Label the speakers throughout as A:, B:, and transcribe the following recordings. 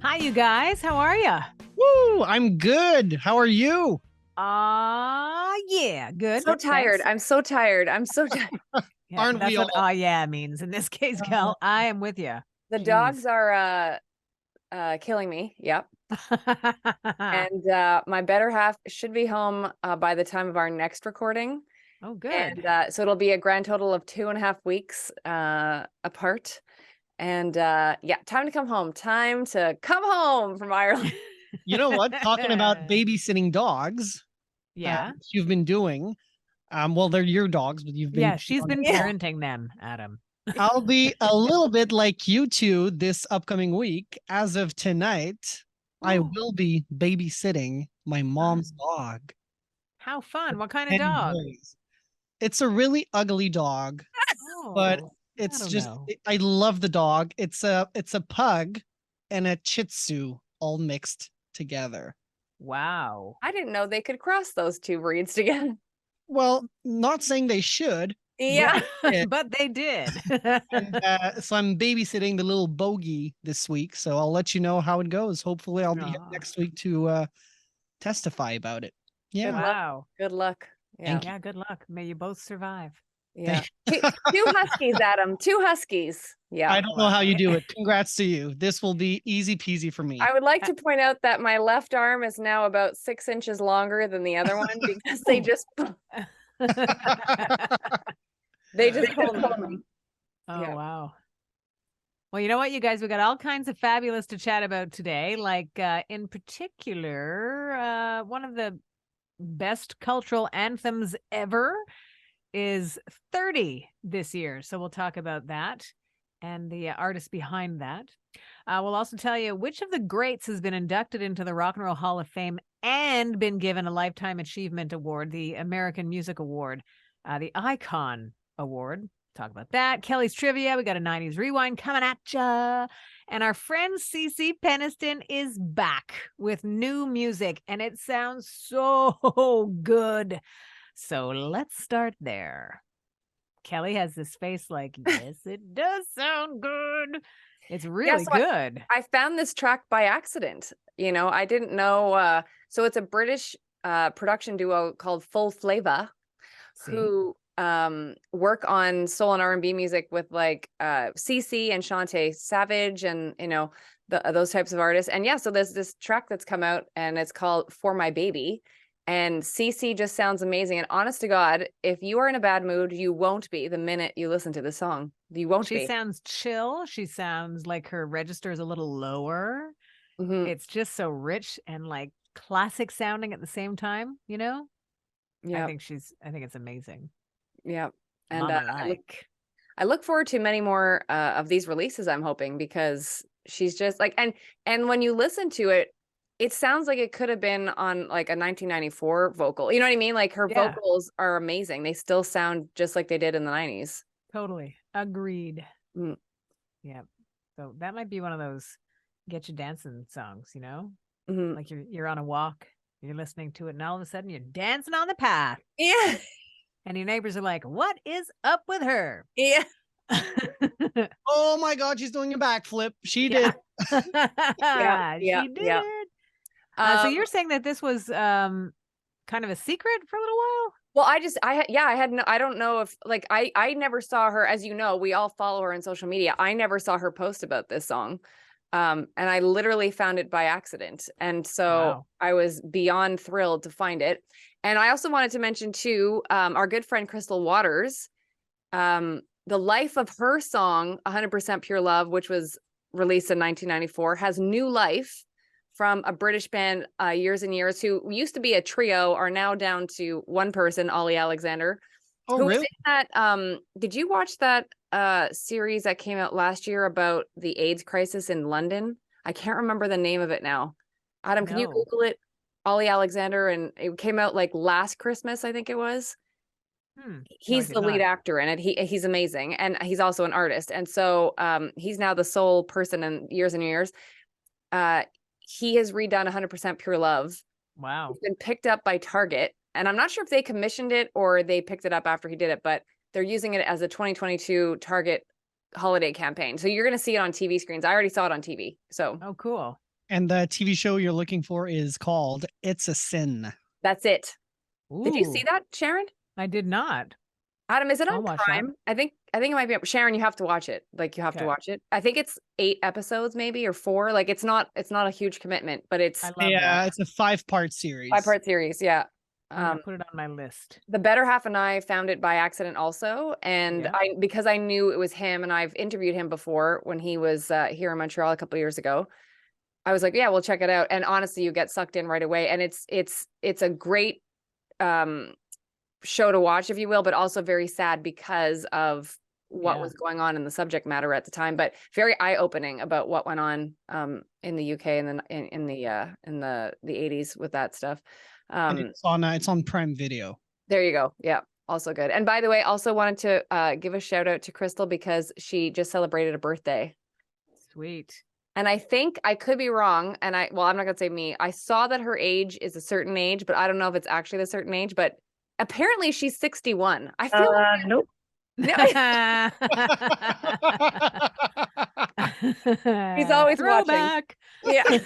A: Hi, you guys. How are you?
B: Woo! I'm good. How are you?
A: Yeah, good.
C: So tired.
A: Thanks.
C: I'm so tired. I'm so tired.
A: Yeah,
B: Aren't
A: that's
B: we
A: what
B: all?
A: yeah means in this case,
B: Uh,
A: Kel. I am with you.
C: The
A: Jeez.
C: dogs are killing me. Yep. And my better half should be home by the time of our next recording.
A: Oh, good.
C: And so it'll be a grand total of 2.5 weeks apart. And yeah, time to come home. Time to come home from Ireland.
B: you know what? Talking about babysitting dogs,
A: Yeah.
B: you've been doing. Well, they're your dogs, but you've been.
A: Yeah, she's been
C: Yeah.
A: parenting them, Adam.
B: I'll be a little bit like you two this upcoming week. As of tonight, I will be babysitting my mom's dog.
A: How fun. What kind of
B: 10
A: dog?
B: days. It's a really ugly dog, but
A: Oh, I
B: it's
A: don't
B: just
A: know.
B: I love the dog. It's a pug and a Shih Tzu all mixed together.
A: Wow.
C: I didn't know they could cross those two breeds together.
B: Well, not saying they should, but
C: Yeah.
B: yeah.
A: But they did.
B: And so I'm babysitting the little bogey this week, so I'll let you know how it goes. Hopefully, I'll be here
A: Aw.
B: next week to testify about it.
C: Good
B: Yeah,
C: luck.
A: Wow.
C: Good luck. Yeah.
B: Thank
A: Yeah, good luck. May you both survive.
C: Yeah. Two huskies, Adam. Two huskies. Yeah.
B: I don't know how you do it. Congrats to you. This will be easy peasy for me.
C: I would like to point out that my left arm is now about 6 inches longer than the other one because they just pulled me.
A: Oh,
C: Yeah.
A: wow. Well, you know what, you guys, we got all kinds of fabulous to chat about today. Like, in particular, one of the best cultural anthems ever is 30 this year. So we'll talk about that and the artist behind that. We'll also tell you which of the greats has been inducted into the Rock and Roll Hall of Fame and been given a Lifetime Achievement Award, the American Music Award, the Icon Award. Talk about that. Kelly's Trivia. We got a 90s rewind coming at ya. And our friend Cece Peniston is back with new music, and it sounds so good. So let's start there. Kelly has this face like, yes, it does sound good. It's really
C: so
A: good.
C: I found this track by accident. I didn't know. So it's a British production duo called Full Flava, who work on soul and R&B music with like CC and Shantae Savage and those types of artists. And yeah, so there's this track that's come out and it's called For My Baby. And CC just sounds amazing. And honest to God, if you are in a bad mood, you won't be the minute you listen to the song. You won't be.
A: She sounds chill. She sounds like her register is a little lower.
C: Mhm.
A: It's just so rich and like classic sounding at the same time,
C: Yeah.
A: I think it's amazing.
C: Yeah. And
A: Mama like.
C: I look forward to many more of these releases, I'm hoping, because she's just like, and when you listen to it, it sounds like it could have been on like a 1994 vocal. You know what I mean? Like her vocals are amazing. They still sound just like they did in the 90s.
A: Totally. Agreed.
C: Mm.
A: Yeah. So that might be one of those get you dancing songs,
C: Mhm.
A: Like you're on a walk, you're listening to it, and all of a sudden you're dancing on the path.
C: Yeah.
A: And your neighbors are like, what is up with her?
C: Yeah.
B: Oh my God, she's doing a backflip. She did.
C: Yeah.
A: She did. So you're saying that this was kind of a secret for a little while?
C: Well, I don't know if like I never saw her, as you know, we all follow her on social media. I never saw her post about this song. And I literally found it by accident. And so I was beyond thrilled to find it. And I also wanted to mention too, our good friend Crystal Waters, the life of her song, 100% Pure Love, which was released in 1994, has new life from a British band years and years who used to be a trio, are now down to one person, Ollie Alexander.
B: Oh,
C: who was
B: really?
C: in that, did you watch that series that came out last year about the AIDS crisis in London? I can't remember the name of it now. Adam, can you
A: No.
C: Google it? Ollie Alexander, and it came out like last Christmas, I think it was. He's the lead actor in it. He's amazing, and he's also an artist. And so he's now the sole person in years and years. He has redone 100% Pure Love.
A: Wow.
C: It's been picked up by Target, and I'm not sure if they commissioned it or they picked it up after he did it, but they're using it as a 2022 Target holiday campaign. So you're going to see it on TV screens. I already saw it on TV. So
A: Oh, cool.
B: And the TV show you're looking for is called It's a Sin.
C: That's it. Did you see
A: Ooh,
C: that, Sharon?
A: I did not.
C: Adam, is it
A: I'll
C: on
A: watch that.
C: Prime? I think it might be. Sharon, you have to watch it. Like you have to
A: Okay.
C: watch it. I think it's 8 episodes, maybe, or 4. Like it's not a huge commitment, but it's
A: I love
B: Yeah,
A: that.
B: it's a 5-part series.
C: 5-part series. Yeah.
A: I'm gonna put it on my list.
C: The better half and I found it by accident also, and
A: Yeah.
C: because I knew it was him, and I've interviewed him before when he was here in Montreal a couple of years ago. I was like, yeah, we'll check it out. And honestly, you get sucked in right away, and it's a great show to watch, if you will, but also very sad because of what was going on in the subject matter at the time, but very eye-opening about what went on in the UK and then in the 80s with that stuff.
B: And it's on Prime Video.
C: There you go. Yeah, also good. And by the way, also wanted to give a shout out to Crystal because she just celebrated a birthday.
A: Sweet.
C: And I think, I could be wrong, and I'm not gonna say me. I saw that her age is a certain age, but I don't know if it's actually the certain age, but apparently she's 61. I feel like
D: Nope.
C: no, he's always
A: Throwback.
C: yeah.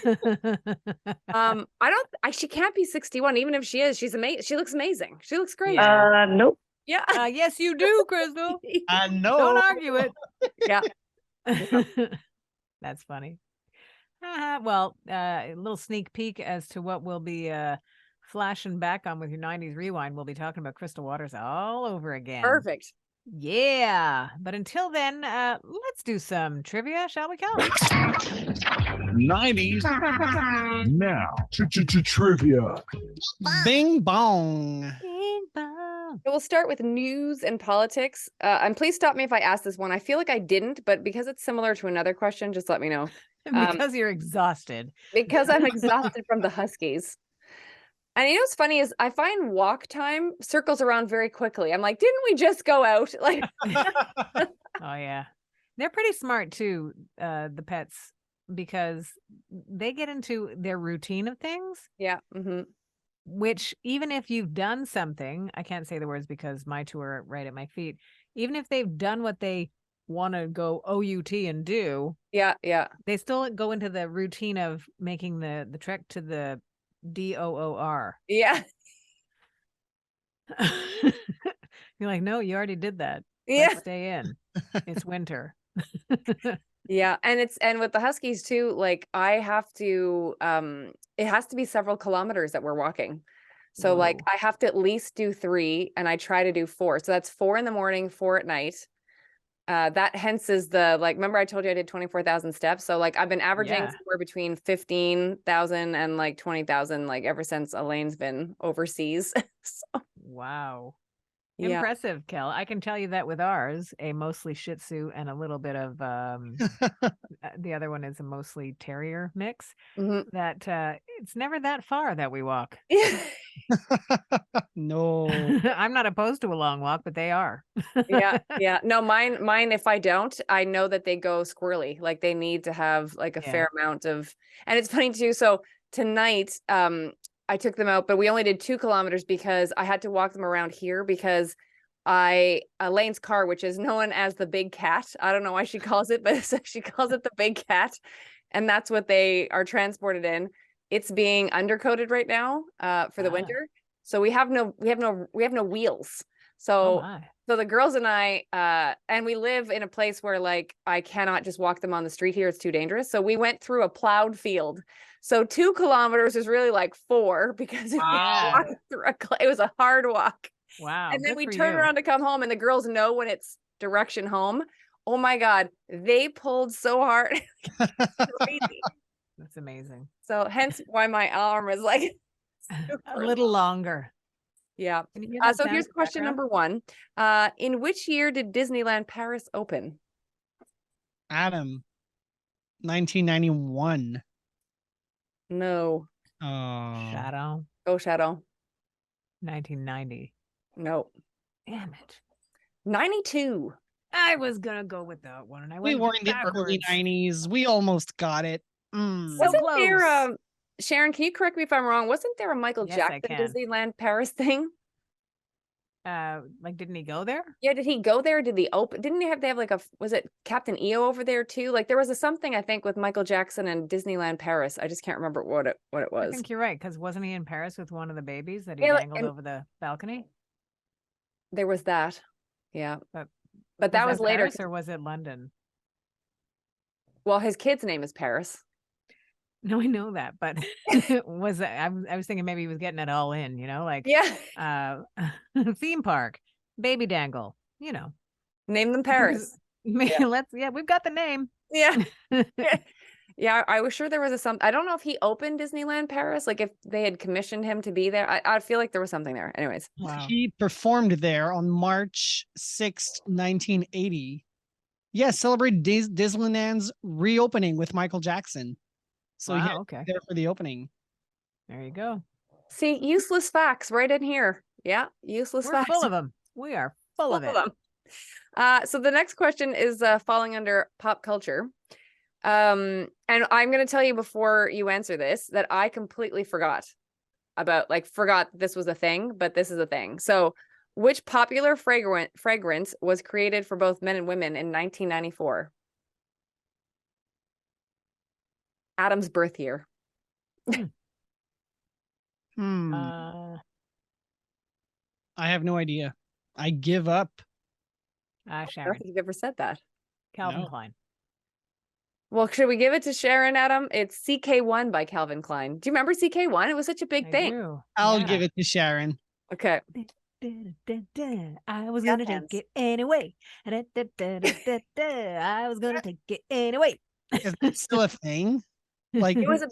C: She can't be 61, even if she is. She's amazing. She looks amazing. She looks great.
D: Nope.
C: Yeah.
A: Yes, you do, Crystal.
B: I know.
A: Don't argue it.
C: Yeah.
A: That's funny. Well, a little sneak peek as to what we'll be flashing back on with your 90s rewind. We'll be talking about Crystal Waters all over again.
C: Perfect.
A: Yeah. But until then, let's do some trivia, shall we, Cal?
E: 90s now. Trivia.
B: Bing bong.
A: Bing bong.
C: So we'll start with news and politics. And please stop me if I ask this one. I feel like I didn't, but because it's similar to another question, just let me know.
A: Because you're exhausted.
C: Because I'm exhausted from the Huskies. And you know what's funny is I find walk time circles around very quickly. I'm like, didn't we just go out? Like,
A: Oh yeah, they're pretty smart too, the pets, because they get into their routine of things.
C: yeah. Mm-hmm.
A: Which even if you've done something, I can't say the words because my two are right at my feet. Even if they've done what they want to go OUT and do,
C: Yeah. Yeah.
A: they still go into the routine of making the trek to the DOOR.
C: Yeah.
A: You're like, no, you already did that.
C: Yeah.
A: Let's stay in. It's winter.
C: Yeah. And with the Huskies too, like I have to, it has to be several kilometers that we're walking. So like
A: Whoa.
C: I have to at least do 3 and I try to do 4. So that's 4 in the morning, 4 at night. That hence is the, like, remember I told you I did 24,000 steps. So like I've been averaging
A: Yeah.
C: somewhere between 15,000 and like 20,000, like ever since Elaine's been overseas. So
A: Wow.
C: yeah.
A: Impressive, Kel. I can tell you that with ours, a mostly Shih Tzu and a little bit of the other one is a mostly Terrier mix.
C: Mhm.
A: That it's never that far that we walk.
B: No.
A: I'm not opposed to a long walk, but they are.
C: Yeah. Yeah. No, mine, if I don't, I know that they go squirrely. Like they need to have like a
A: Yeah.
C: fair amount of, and it's funny too. So tonight, I took them out, but we only did 2 kilometers because I had to walk them around here because Elaine's car, which is known as the Big Cat. I don't know why she calls it, but she calls it the Big Cat. And that's what they are transported in. It's being undercoated right now, for the winter. So we have no wheels.
A: Oh
C: So
A: my.
C: so the girls and I, and we live in a place where like I cannot just walk them on the street here. It's too dangerous. So we went through a plowed field. So 2 kilometers is really like 4 because if we walked through it was a hard walk.
A: Wow.
C: And then
A: good
C: we
A: for
C: turn
A: you.
C: around to come home and the girls know when it's direction home. Oh my God, they pulled so hard. Crazy.
A: That's amazing.
C: So hence why my arm is like
A: A
C: super
A: little
C: long.
A: longer.
C: Yeah.
A: Can you hear that
C: So
A: sound
C: here's
A: in the
C: question
A: background?
C: number 1. In which year did Disneyland Paris open?
B: Adam. 1991.
C: No.
B: Oh.
A: Shadow.
C: Go Shadow.
A: 1990.
C: No.
A: Damn it.
C: 92.
A: I was gonna go with that one, and I
B: We
A: went
B: were in the early
A: backwards.
B: 90s. We almost got it.
A: So
C: Wasn't there
A: close.
C: Sharon, can you correct me if I'm wrong? Wasn't there a Michael
A: Yes, I
C: Jackson
A: can.
C: Disneyland Paris thing?
A: Like, didn't he go there?
C: Yeah, did he go there? Did he open? Didn't they have like was it Captain EO over there too? Like there was something I think with Michael Jackson and Disneyland Paris. I just can't remember what it
A: I
C: was.
A: think you're right, because wasn't he in Paris with one of the babies that he
C: Yeah,
A: dangled over the balcony?
C: There was that. Yeah.
A: But
C: that was later.
A: Paris or was it London?
C: Well, his kid's name is Paris.
A: No, I know that, but was I was thinking maybe he was getting it all in, like
C: Yeah.
A: theme park, baby dangle,
C: Name them Paris.
A: Yeah, we've got the name.
C: Yeah. Yeah, I was sure there was I don't know if he opened Disneyland Paris, like if they had commissioned him to be there. I feel like there was something there. Anyways.
A: Wow.
B: He performed there on March 6th, 1980. Yes, celebrated Disneyland's reopening with Michael Jackson. So
A: wow, okay.
B: there for the opening.
A: There you go.
C: See, useless facts right in here. Yeah, useless
A: We're
C: facts.
A: full of them. We are full of it.
C: So the next question is falling under pop culture. And I'm going to tell you before you answer this that I completely forgot this was a thing, but this is a thing. So which popular fragrance was created for both men and women in 1994? Adam's birth year.
B: I have no idea. I give up.
C: I don't
A: Sharon.
C: think you've ever said that.
A: Calvin Klein.
C: Well, should we give it to Sharon, Adam? It's CK1 by Calvin Klein. Do you remember CK1? It was such a big thing.
B: I'll give it to Sharon.
C: Okay.
A: I was gonna take it anyway. I was gonna take it anyway.
B: Is that still a thing? Like
C: it was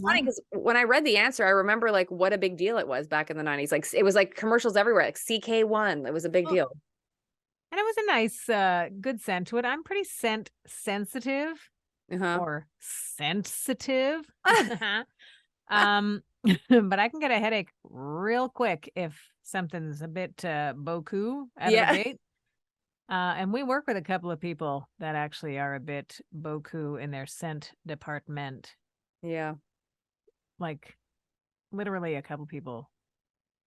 C: funny because when I read the answer, I remember like what a big deal it was back in the 90s. Like it was like commercials everywhere, like CK1. It was a big deal.
A: And it was a nice, good scent to it. I'm pretty scent sensitive or sensitive. But I can get a headache real quick if something's a bit beaucoup out of the gate. And we work with a couple of people that actually are a bit beaucoup in their scent department.
C: Yeah.
A: Like literally a couple people.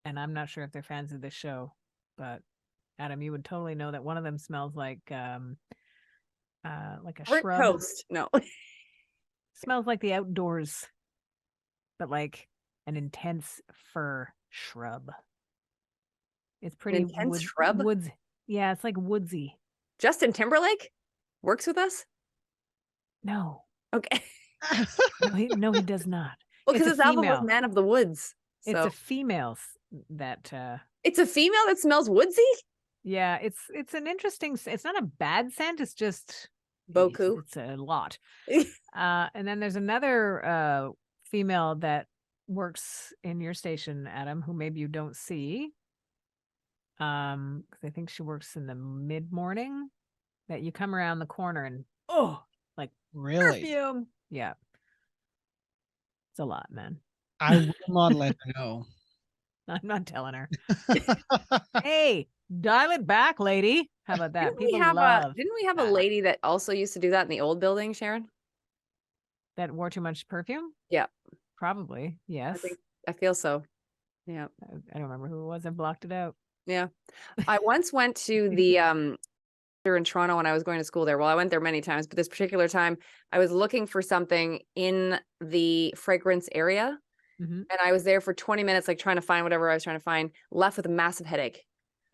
A: And I'm not sure if they're fans of this show, but Adam, you would totally know that one of them smells like a shrub.
C: Coast. No.
A: Smells like the outdoors, but like an intense fir shrub. It's pretty
C: intense shrub.
A: Woods. Yeah, it's like woodsy.
C: Justin Timberlake works with us?
A: No.
C: Okay.
A: No, he does not.
C: Well, because his album was Man of the Woods. So.
A: It's a female that
C: it's a female that smells woodsy?
A: Yeah, it's an interesting, it's not a bad scent, it's just
C: beaucoup.
A: It's a lot. And then there's another female that works in your station, Adam, who maybe you don't see. Because I think she works in the mid-morning, that you come around the corner and like
B: really
A: perfume. Yeah. It's a lot, man.
B: I will not let her know.
A: I'm not telling her. Hey, dial it back, lady. How about that?
C: Didn't we have a lady that also used to do that in the old building, Sharon?
A: That wore too much perfume?
C: Yeah.
A: Probably, yes.
C: I feel so. Yeah.
A: I don't remember who it was. I blocked it out.
C: Yeah. I once went to the in Toronto when I was going to school there. Well, I went there many times, but this particular time I was looking for something in the fragrance area. And I was there for 20 minutes, like trying to find whatever I was trying to find, left with a massive headache.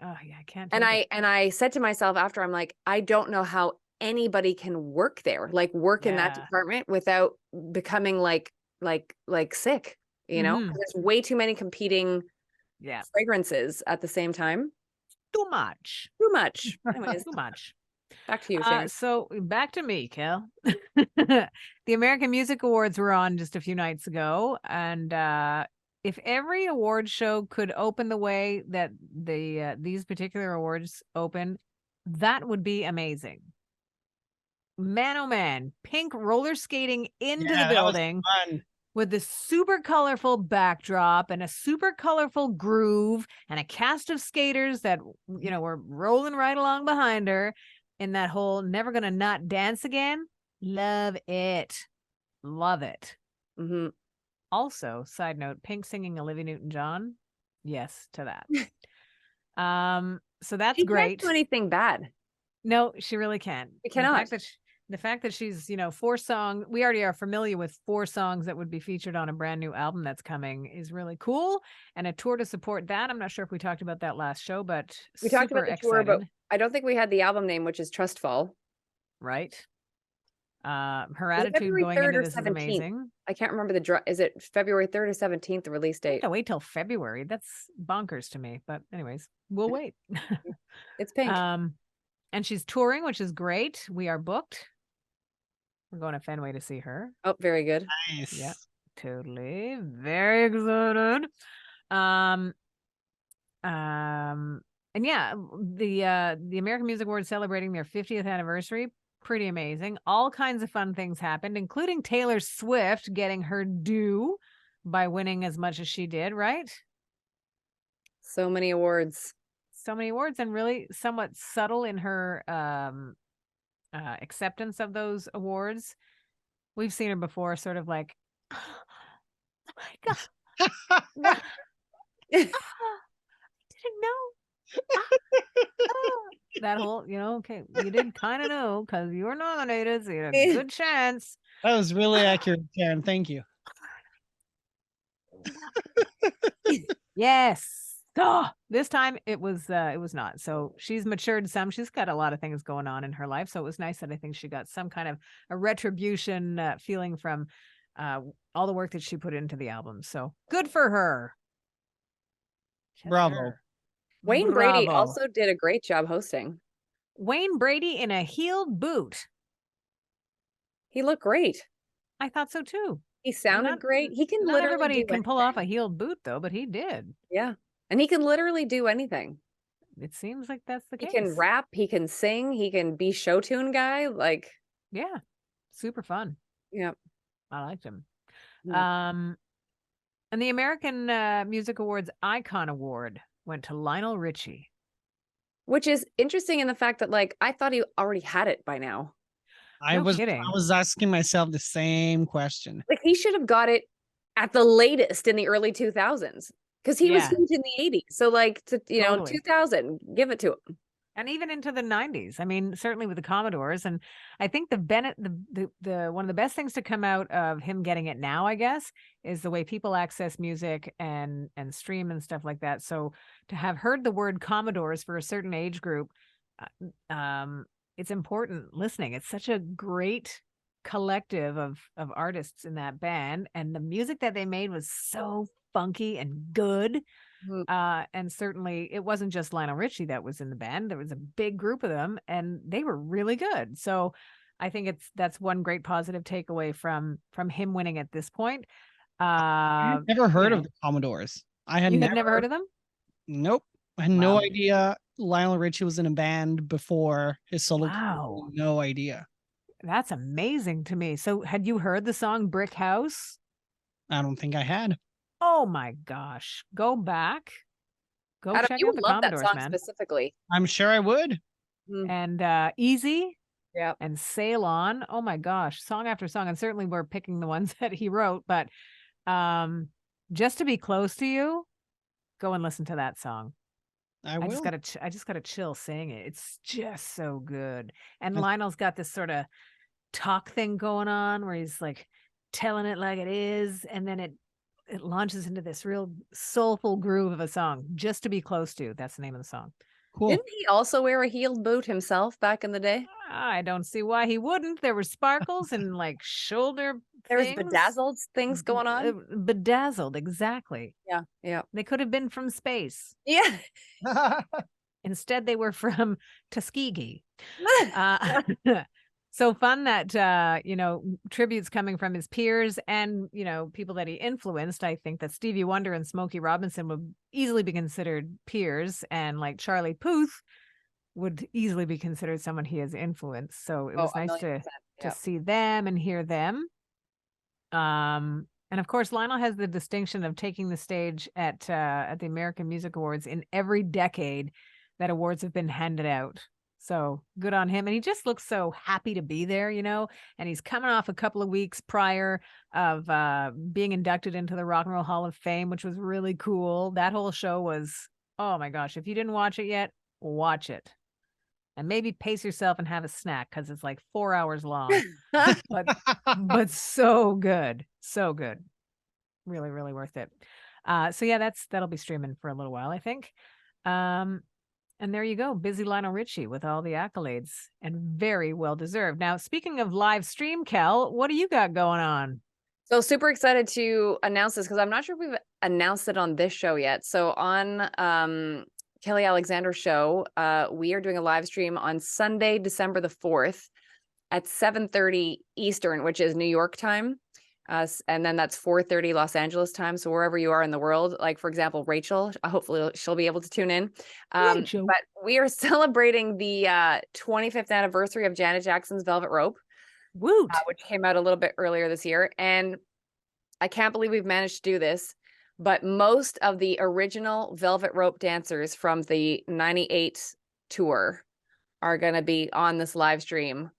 A: Oh yeah, I can't.
C: And I said to myself after, I'm like, I don't know how anybody can work there, like work in that department without becoming like sick, because there's way too many competing fragrances at the same time.
A: Too much.
C: Anyways,
A: too much.
C: Back to you, Sharon.
A: So back to me, Kel. The American Music Awards were on just a few nights ago, and if every award show could open the way that these particular awards open, that would be amazing. Man, oh man, Pink roller skating into the building with this super colorful backdrop and a super colorful groove and a cast of skaters that, were rolling right along behind her in that whole never gonna not dance again. Love it. Love it. Also, side note, Pink singing Olivia Newton-John. Yes to that. So that's
C: She can't
A: great.
C: do anything bad.
A: No, she really can't.
C: She cannot.
A: The fact that she's, you know, we already are familiar with 4 songs that would be featured on a brand new album that's coming is really cool. And a tour to support that. I'm not sure if we talked about that last show, but
C: We talked about
A: super
C: the tour, but
A: excited,
C: I don't think we had the album name, which is Trustfall.
A: right? Her
C: Is it
A: attitude
C: February
A: going
C: 3rd
A: into
C: or
A: this is
C: 17th?
A: amazing.
C: I can't remember is it February 3rd or 17th, the release
A: I have
C: date?
A: to wait till February. That's bonkers to me. But anyways, we'll wait.
C: It's pink.
A: And she's touring, which is great. We are booked. We're going to Fenway to see her.
C: Oh, very good.
B: Nice.
A: Yeah, totally. Very excited. And yeah, the American Music Awards celebrating their 50th anniversary. Pretty amazing. All kinds of fun things happened, including Taylor Swift getting her due by winning as much as she did, right?
C: So many awards.
A: So many awards, and really somewhat subtle in her acceptance of those awards. We've seen her before, sort of like, oh my God, what? Didn't know. That whole, okay, you did kind of know because you were nominated, so you had a good chance.
B: That was really accurate, Karen. Thank you.
A: Yes. Oh, this time it was not. So she's matured some. She's got a lot of things going on in her life. So it was nice that I think she got some kind of a retribution feeling from all the work that she put into the album. So good for her.
B: Bravo.
C: Wayne Brady also did a great job hosting.
A: Wayne Brady in a heeled boot.
C: He looked great.
A: I thought so too.
C: He sounded great. He can
A: Not
C: literally
A: everybody
C: do
A: can pull
C: anything.
A: off a heeled boot though, but he did.
C: Yeah. And he can literally do anything.
A: It seems like that's the case.
C: He can rap, he can sing, he can be show tune guy. Like,
A: yeah, super fun.
C: Yeah.
A: I liked him.
C: Yeah.
A: And the American Music Awards Icon Award went to Lionel Richie.
C: Which is interesting in the fact that, like, I thought he already had it by now.
B: I was asking myself the same question.
C: Like, he should have got it at the latest in the early 2000s because he was huge in the 80s. So, like, 2000, give it to him.
A: And even into the 90s. I mean, certainly with the Commodores. And I think the one of the best things to come out of him getting it now, I guess, is the way people access music and stream and stuff like that. So to have heard the word Commodores for a certain age group, it's important listening. It's such a great collective of artists in that band. And the music that they made was so funky and good. And certainly it wasn't just Lionel Richie that was in the band. There was a big group of them and they were really good. So I think that's one great positive takeaway from him winning at this point.
B: I've never heard of the Commodores.
A: You had never heard of them?
B: Nope. I had no idea Lionel Richie was in a band before his solo. Wow. No idea.
A: That's amazing to me. So had you heard the song Brick House?
B: I don't think I had.
A: Oh my gosh. Go back. Go
C: Adam,
A: check
C: you
A: out
C: would
A: the
C: love
A: Commodores,
C: that song
A: man.
C: specifically.
B: I'm sure I would.
A: And Easy.
C: Yeah.
A: And Sail On. Oh my gosh. Song after song. And certainly we're picking the ones that he wrote, but Just to Be Close to You, go and listen to that song. I just got a chill saying it. It's just so good. And Lionel's got this sort of talk thing going on where he's like telling it like it is, and then it launches into this real soulful groove of a song. Just to Be Close to, that's the name of the song.
B: Cool.
C: Didn't he also wear a heeled boot himself back in the day?
A: I don't see why he wouldn't. There were sparkles and like shoulder
C: there
A: things.
C: was bedazzled things going on.
A: Bedazzled, exactly.
C: Yeah.
A: They could have been from space.
C: Yeah.
A: Instead, they were from Tuskegee. So fun that, tributes coming from his peers and, people that he influenced. I think that Stevie Wonder and Smokey Robinson would easily be considered peers, and like Charlie Puth would easily be considered someone he has influenced. So it was nice to see them and hear them. And of course, Lionel has the distinction of taking the stage at the American Music Awards in every decade that awards have been handed out. So good on him. And he just looks so happy to be there, and he's coming off a couple of weeks prior of being inducted into the Rock and Roll Hall of Fame, which was really cool. That whole show was Oh my gosh. If you didn't watch it yet, watch it. And maybe pace yourself and have a snack because it's like 4 hours long. but so good. So good. Really, really worth it. So yeah, that'll be streaming for a little while, I think. And there you go. Busy Lionel Richie with all the accolades and very well deserved. Now, speaking of live stream, Kel, what do you got going on?
C: So super excited to announce this because I'm not sure if we've announced it on this show yet. So on Kelly Alexander's show, we are doing a live stream on Sunday, December the 4th at 7:30 Eastern, which is New York time. And then that's 4:30 Los Angeles time. So wherever you are in the world, like for example, Rachel, hopefully she'll be able to tune in.
A: Rachel.
C: But we are celebrating the 25th anniversary of Janet Jackson's Velvet Rope.
A: Woot.
C: Which came out a little bit earlier this year. And I can't believe we've managed to do this, but most of the original Velvet Rope dancers from the 98 tour are going to be on this live stream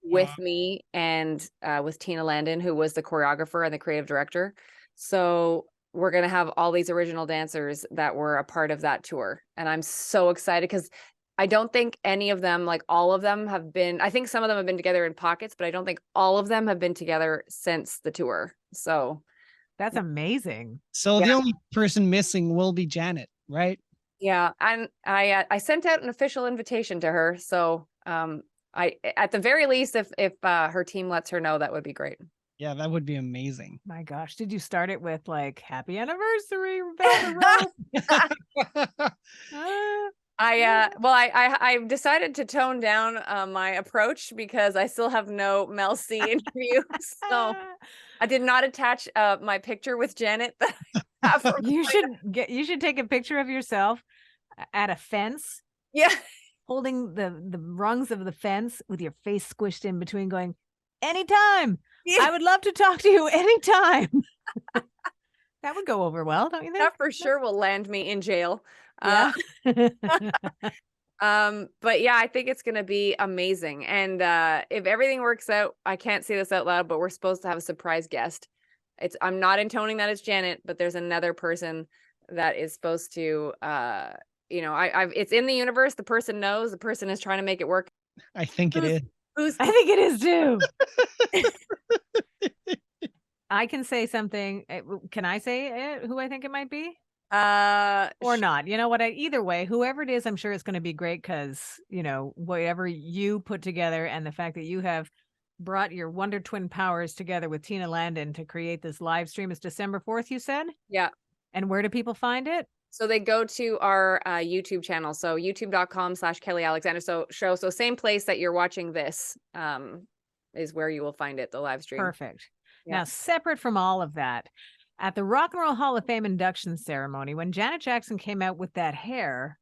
C: with me and with Tina Landon, who was the choreographer and the creative director. So we're going to have all these original dancers that were a part of that tour. And I'm so excited because I don't think any of them, like all of them have been, I think some of them have been together in pockets, but I don't think all of them have been together since the tour. So
A: that's amazing.
B: So the only person missing will be Janet, right?
C: Yeah. And I sent out an official invitation to her. So I, at the very least, if her team lets her know, that would be great.
B: Yeah, that would be amazing.
A: My gosh. Did you start it with like happy anniversary, Velvet Rope?
C: I decided to tone down my approach because I still have no Mel C interview. So I did not attach my picture with Janet.
A: You should take a picture of yourself at a fence.
C: Yeah.
A: Holding the rungs of the fence with your face squished in between going, anytime. Yeah. I would love to talk to you anytime. That would go over well, don't you think?
C: That for sure will land me in jail.
A: Yeah.
C: But yeah, I think it's gonna be amazing. And if everything works out, I can't say this out loud, but we're supposed to have a surprise guest. I'm not intoning that it's Janet, but there's another person that is supposed to it's in the universe. The person knows, the person is trying to make it work.
B: I think it is.
A: I think it is too. I can say something. Can I say it, who I think it might be? Or not. You know what? Either way, whoever it is, I'm sure it's going to be great because, whatever you put together and the fact that you have brought your Wonder Twin powers together with Tina Landon to create this live stream. Is December 4th, you said?
C: Yeah.
A: And where do people find it?
C: So they go to our YouTube channel. So youtube.com/Kelly Alexander. So same place that you're watching this is where you will find it, the live stream.
A: Perfect. Yeah. Now, separate from all of that, at the Rock and Roll Hall of Fame induction ceremony, when Janet Jackson came out with that hair,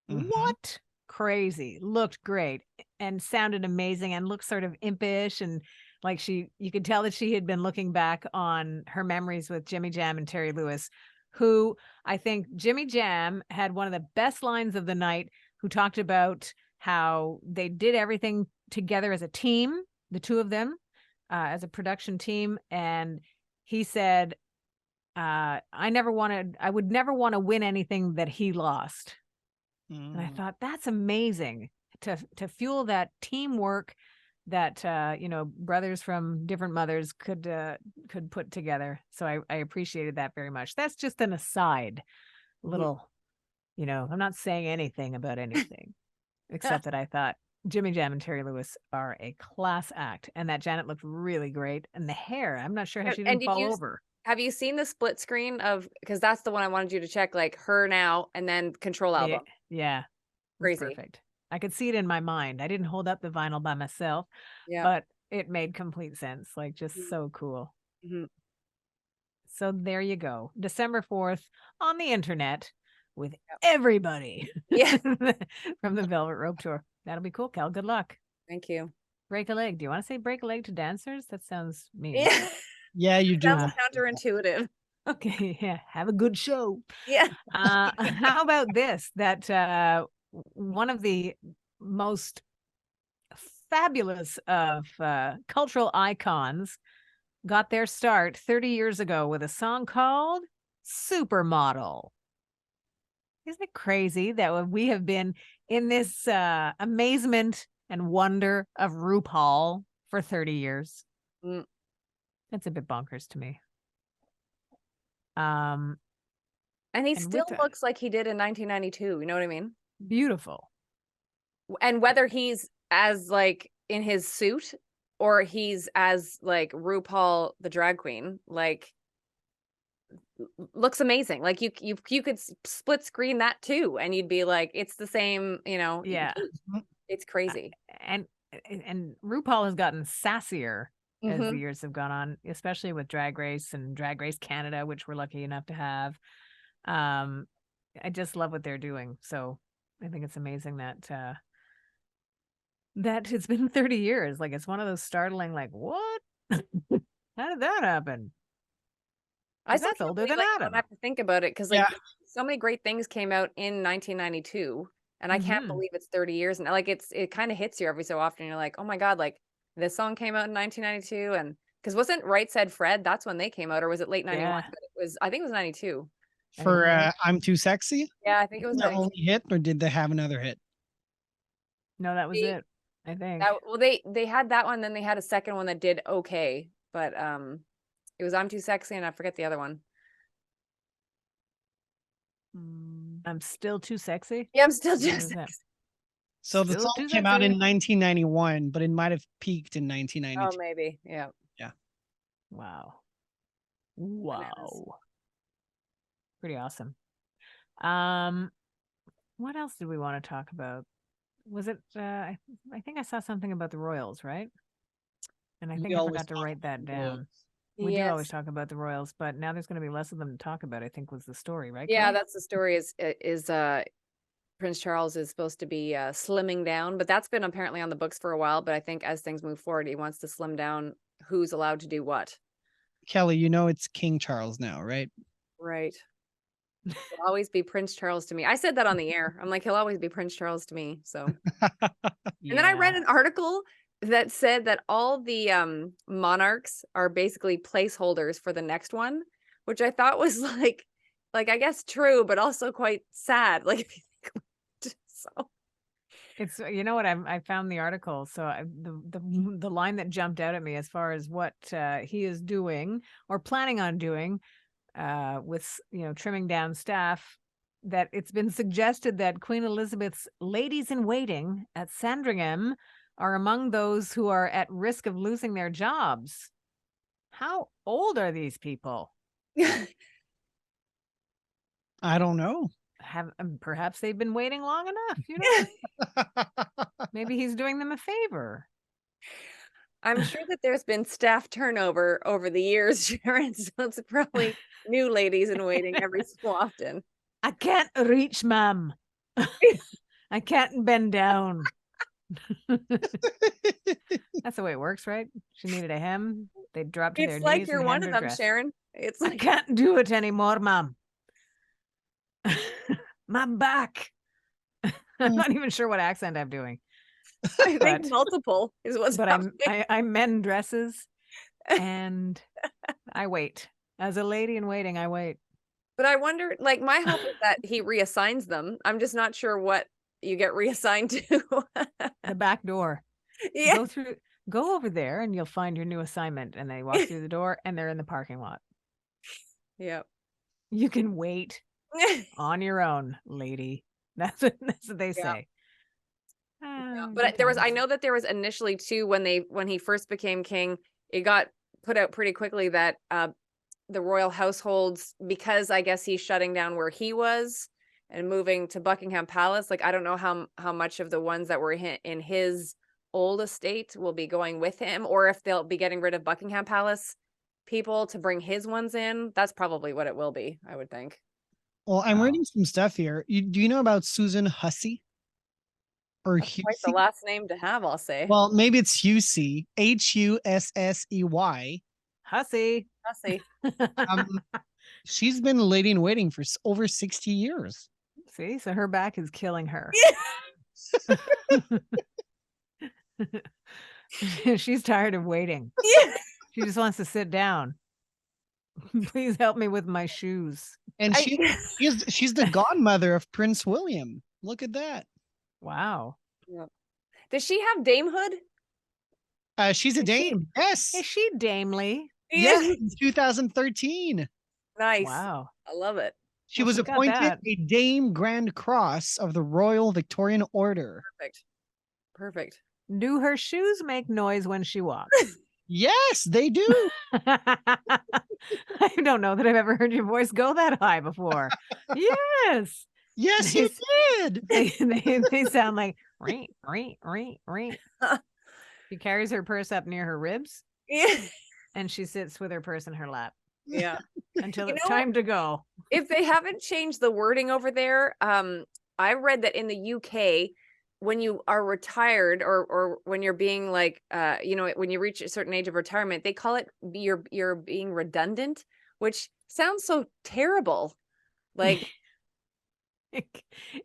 A: what? Crazy. Looked great and sounded amazing and looked sort of impish. And like you could tell that she had been looking back on her memories with Jimmy Jam and Terry Lewis, who I think Jimmy Jam had one of the best lines of the night, who talked about how they did everything together as a team, the two of them, as a production team. And he said, I would never want to win anything that he lost. And I thought that's amazing to fuel that teamwork that brothers from different mothers could put together. So I appreciated that very much. That's just an aside, little, I'm not saying anything about anything except that I thought Jimmy Jam and Terry Lewis are a class act, and that Janet looked really great, and the hair, I'm not sure how she didn't fall over.
C: Have you seen the split screen because that's the one I wanted you to check, like her now and then Control album?
A: Yeah.
C: Crazy.
A: Perfect. I could see it in my mind. I didn't hold up the vinyl by myself, but it made complete sense. Like just so cool.
C: Mm-hmm.
A: So there you go. December 4th on the internet with everybody from the Velvet Rope Tour. That'll be cool, Cal. Good luck.
C: Thank you.
A: Break a leg. Do you want to say break a leg to dancers? That sounds mean.
C: Yeah.
B: Yeah, you do.
C: Sounds counterintuitive.
A: Okay, yeah. Have a good show.
C: Yeah.
A: How about this? That one of the most fabulous of cultural icons got their start 30 years ago with a song called Supermodel. Isn't it crazy that we have been in this amazement and wonder of RuPaul for 30 years?
C: Mm.
A: That's a bit bonkers to me.
C: And he
A: And
C: still
A: with that-
C: looks like he did in 1992. You know what I mean?
A: Beautiful.
C: And whether he's as like in his suit or he's as like RuPaul the drag queen, like looks amazing. Like you could split screen that too, and you'd be like, it's the same. You know,
A: Yeah.
C: it's crazy.
A: And RuPaul has gotten sassier as the
C: Mhm.
A: years have gone on, especially with Drag Race and Drag Race Canada, which we're lucky enough to have. I just love what they're doing. So I think it's amazing that that it's been 30 years. Like it's one of those startling, like, what? How did that happen?
C: I still
A: That's
C: can't
A: older
C: believe,
A: than
C: like, I
A: Adam.
C: don't have to think about it because like
B: Yeah.
C: so many great things came out in 1992, and I can't
A: Mhm.
C: believe it's 30 years. And like it kind of hits you every so often. You're like, oh my god, like this song came out in 1992, and because wasn't Right Said Fred? That's when they came out, or was it late 91?
A: Yeah.
C: But it was, I think it was 92.
B: For
A: Right.
B: I'm Too Sexy?
C: Yeah, I think it was
B: Their
C: 92.
B: only hit, or did they have another hit?
A: No, that was
C: They-
A: it. I think.
C: Well, they had that one, then they had a second one that did okay, but it was I'm Too Sexy, and I forget the other one.
A: I'm still too sexy.
C: Yeah, I'm still
A: What
C: just.
A: is that?
B: So the
A: Still
B: song
A: too
B: came out in
A: sexy.
B: 1991, but it might have peaked in
C: Oh,
B: 1992.
C: maybe. Yeah.
A: Wow.
C: Bananas.
A: Wow. Pretty awesome. What else did we want to talk about? Was it I think I saw something about the Royals, right? And I
B: We
A: think I
B: always
A: forgot to
B: talk
A: write
B: about
A: that
B: the
A: down.
B: Royals.
A: We do always
C: Yes.
A: talk about the Royals, but now there's going to be less of them to talk about, I think was the story, right?
C: Yeah,
A: Kelly?
C: that's the story. Is Prince Charles is supposed to be slimming down, but that's been apparently on the books for a while. But I think as things move forward, he wants to slim down who's allowed to do what.
B: Kelly, you know it's King Charles now, right?
C: Right. He'll always be Prince Charles to me. I said that on the air. I'm like, he'll always be Prince Charles to me. So, and then I read an article that said that all the monarchs are basically placeholders for the next one, which I thought was like I guess true, but also quite sad. Like, if you think about it. So.
A: It's you know what I found the article, so the line that jumped out at me as far as what he is doing or planning on doing with trimming down staff, that it's been suggested that Queen Elizabeth's ladies in waiting at Sandringham are among those who are at risk of losing their jobs. How old are these people?
B: I don't know.
A: Perhaps they've been waiting long enough, Maybe he's doing them a favor.
C: I'm sure that there's been staff turnover over the years, Sharon, so it's probably new ladies in waiting every so often.
A: I can't reach, ma'am. I can't bend down. That's the way it works, right? She needed a hem. They dropped to their
C: It's
A: knees
C: like you're
A: and
C: one
A: hemmed
C: of
A: her
C: them,
A: dress.
C: Sharon. It's
A: I
C: like
A: can't do it anymore, ma'am. My back. I'm not even sure what accent I'm doing.
C: I think
A: but-
C: multiple is what's
A: But
C: happening.
A: I mend dresses and I wait. As a lady in waiting, I wait.
C: But I wonder, like, my hope is that he reassigns them. I'm just not sure what you get reassigned to.
A: The back door.
C: Yeah.
A: Go over there and you'll find your new assignment. And they walk through the door and they're in the parking lot.
C: Yeah.
A: You can wait on your own, lady. That's what they say.
C: But I know that there was initially too, when he first became king, it got put out pretty quickly that the royal households, because I guess he's shutting down where he was and moving to Buckingham Palace. Like, I don't know how much of the ones that were in his old estate will be going with him, or if they'll be getting rid of Buckingham Palace people to bring his ones in. That's probably what it will be, I would think.
B: Well, I'm
A: Wow.
B: reading some stuff here. Do you know about Susan Hussey? Or
C: That's quite the
B: Hussey?
C: last name to have, I'll say.
B: Well, maybe it's Hussey, Hussey.
A: Hussy.
C: Hussey.
B: She's been a lady in waiting for over 60 years.
A: See, so her back is killing her. She's tired of waiting.
C: Yeah.
A: She just wants to sit down. Please help me with my shoes.
B: And she's the godmother of Prince William. Look at that.
A: Wow.
C: Yeah. Does she have damehood?
B: She's a
A: Is she-
B: dame. Yes.
A: Is she damely?
B: Yes, in 2013.
C: Nice.
A: Wow.
C: I love it.
B: She
A: Well,
B: was
A: she's got
B: appointed
A: that.
B: a Dame Grand Cross of the Royal Victorian Order.
C: Perfect. Perfect.
A: Do her shoes make noise when she walks?
B: Yes, they do.
A: I don't know that I've ever heard your voice go that high before. Yes.
B: Yes, you did.
A: They sound like ring, ring, ring, ring. She carries her purse up near her ribs
C: Yeah.
A: and she sits with her purse in her lap
C: Yeah.
A: until
C: You
A: it's
C: know-
A: time to go.
C: If they haven't changed the wording over there, I read that in the UK, when you are retired or when you're being like, when you reach a certain age of retirement, they call it you're being redundant, which sounds so terrible. Like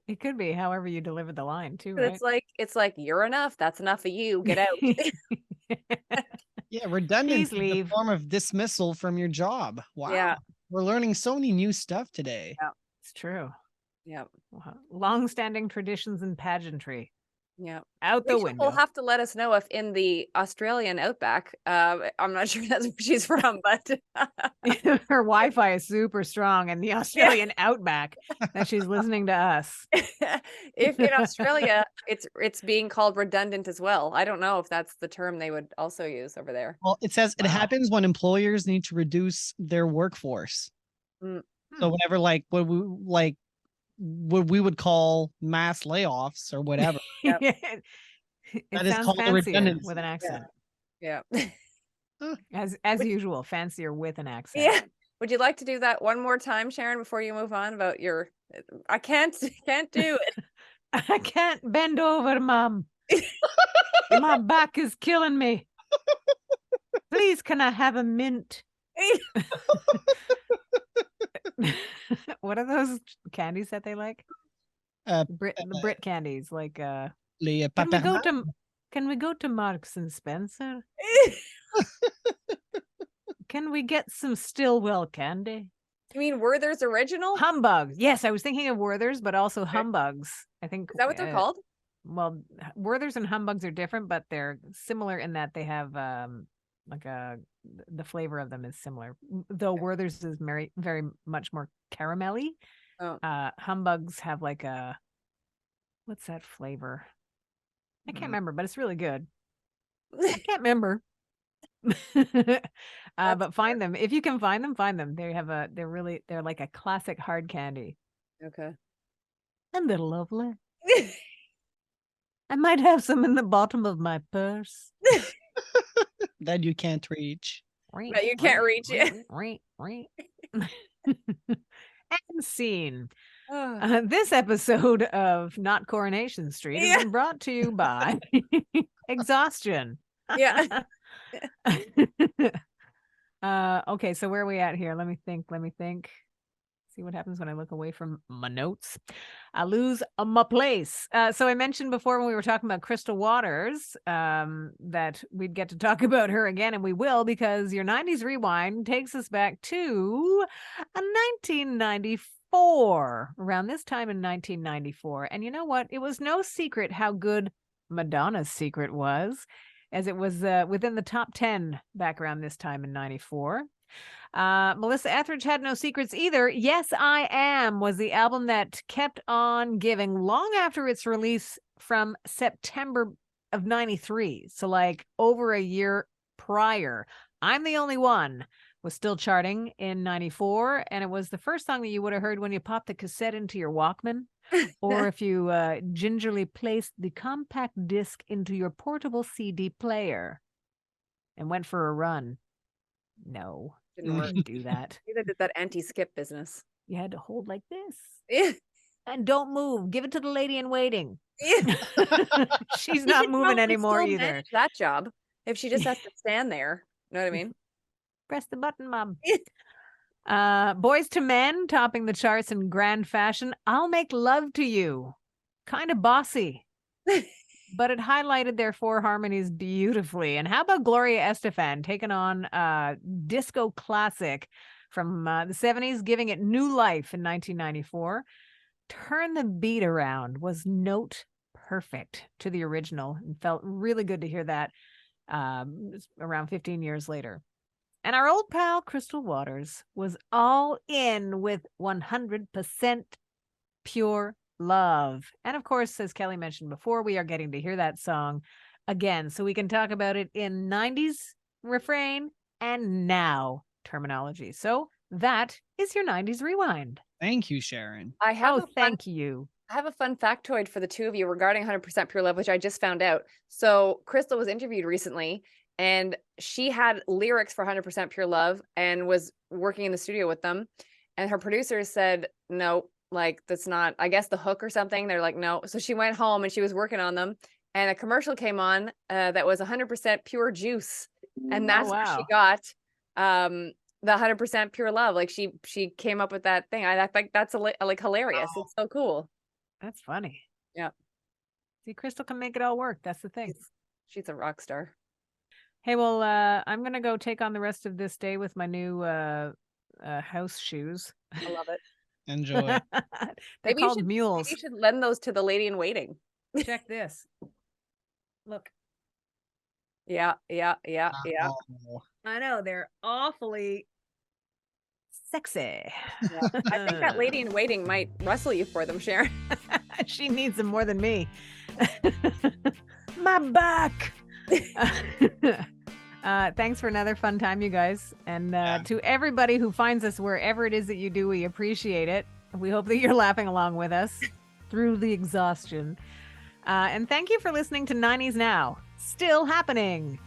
A: It could be however you deliver the line too,
C: 'cause
A: right?
C: it's like you're enough. That's enough of you. Get out.
B: Yeah, redundant
A: Please
B: is a
A: leave.
B: form of dismissal from your job. Wow.
C: Yeah.
B: We're learning so many new stuff today.
A: It's true.
C: Yeah.
A: Wow. Long-standing traditions and pageantry
C: Yeah.
A: out the
C: Rachel
A: window.
C: will have to let us know if in the Australian outback, I'm not sure that's where she's from, but
A: Her Wi-Fi is super strong in the Australian outback that she's listening to us.
C: if in Australia it's being called redundant as well. I don't know if that's the term they would also use over there.
B: Well, it says it
A: Wow.
B: happens when employers need to reduce their workforce.
C: Mm.
B: So whenever what we would call mass layoffs or whatever.
C: Yep.
A: It
B: That is
A: sounds
B: called a
A: fancier
B: redundancy.
A: with an accent.
C: Yeah.
A: As usual, fancier with an accent.
C: Yeah. Would you like to do that one more time, Sharon, before you move on about your I can't do it.
A: I can't bend over, Mom. My back is killing me. Please, can I have a mint? What are those candies that they like? The Brit candies, like
B: Les
A: can we go
B: Papermas.
A: to Marks and Spencer? Can we get some Stillwell candy?
C: You mean Werther's original?
A: Humbugs. Yes, I was thinking of Werther's, but also humbugs. I think
C: Is that what they're called?
A: Well, Werther's and humbugs are different, but they're similar in that they have the flavor of them is similar. Though Werther's is very, very much more caramelly.
C: Oh.
A: Humbugs have like a what's that flavor? I can't remember, but it's really good. I can't remember. But find them if you can find them. Find them. They're like a classic hard candy,
C: Okay.
A: and they're lovely. I might have some in the bottom of my purse.
B: That you can't reach.
C: That you can't reach it.
A: And scene. This episode of Not Coronation Street has been brought to you by exhaustion.
C: Yeah.
A: Okay, so where are we at here? Let me think. See what happens when I look away from my notes. I lose my place. So I mentioned before when we were talking about Crystal Waters that we'd get to talk about her again, and we will, because your 90s Rewind takes us back to 1994, around this time in 1994. And you know what? It was no secret how good Madonna's Secret was, as it was within the top 10 back around this time in 94. Melissa Etheridge had no secrets either. Yes, I Am was the album that kept on giving long after its release from September of 93. So like over a year prior. I'm the Only One was still charting in 94. And it was the first song that you would have heard when you popped the cassette into your Walkman. Or if you gingerly placed the compact disc into your portable CD player and went for a run. No,
C: Didn't
A: you
C: work.
A: didn't do that.
C: They did that anti-skip business.
A: You had to hold like this.
C: Yeah.
A: And don't move. Give it to the lady in waiting.
C: Yeah.
A: She's
C: She
A: not
C: could
A: moving
C: probably
A: anymore
C: still
A: either.
C: manage that job if she just has to stand there. You know what I mean?
A: Press the button, Mom. Boys to Men topping the charts in grand fashion. I'll Make Love to You. Kind of bossy. But it highlighted their four harmonies beautifully. And how about Gloria Estefan taking on disco classic from the 70s, giving it new life in 1994. Turn the Beat Around was note perfect to the original and felt really good to hear that around 15 years later. And our old pal Crystal Waters was all in with 100% Pure Love. And of course, as Kelly mentioned before, we are getting to hear that song again, so we can talk about it in 90s refrain and now terminology. So that is your 90s rewind.
B: Thank you, Sharon.
C: I have
A: Thank you.
C: I have a fun factoid for the two of you regarding 100% Pure Love, which I just found out. So Crystal was interviewed recently, and she had lyrics for 100% Pure Love and was working in the studio with them. And her producers said, no, like that's not, I guess the hook or something. They're like, no. So she went home and she was working on them. And a commercial came on that was 100% pure juice. And that's where she got the 100% Pure Love. Like she came up with that thing. I think that's like hilarious. It's so cool.
A: That's funny.
C: Yeah.
A: See, Crystal can make it all work. That's the thing.
C: She's a rock star.
A: Hey, well, I'm going to go take on the rest of this day with my new house shoes.
C: I love it.
B: Enjoy.
A: They're called mules.
C: Maybe you should lend those to the lady in waiting.
A: Check this. Look.
C: Yeah.
B: Oh.
A: I know. They're awfully sexy.
C: Yeah. I think that lady in waiting might wrestle you for them, Sharon.
A: She needs them more than me. My back. Thanks for another fun time, you guys. And to everybody who finds us wherever it is that you do, we appreciate it. We hope that you're laughing along with us through the exhaustion. And thank you for listening to 90s Now. Still happening.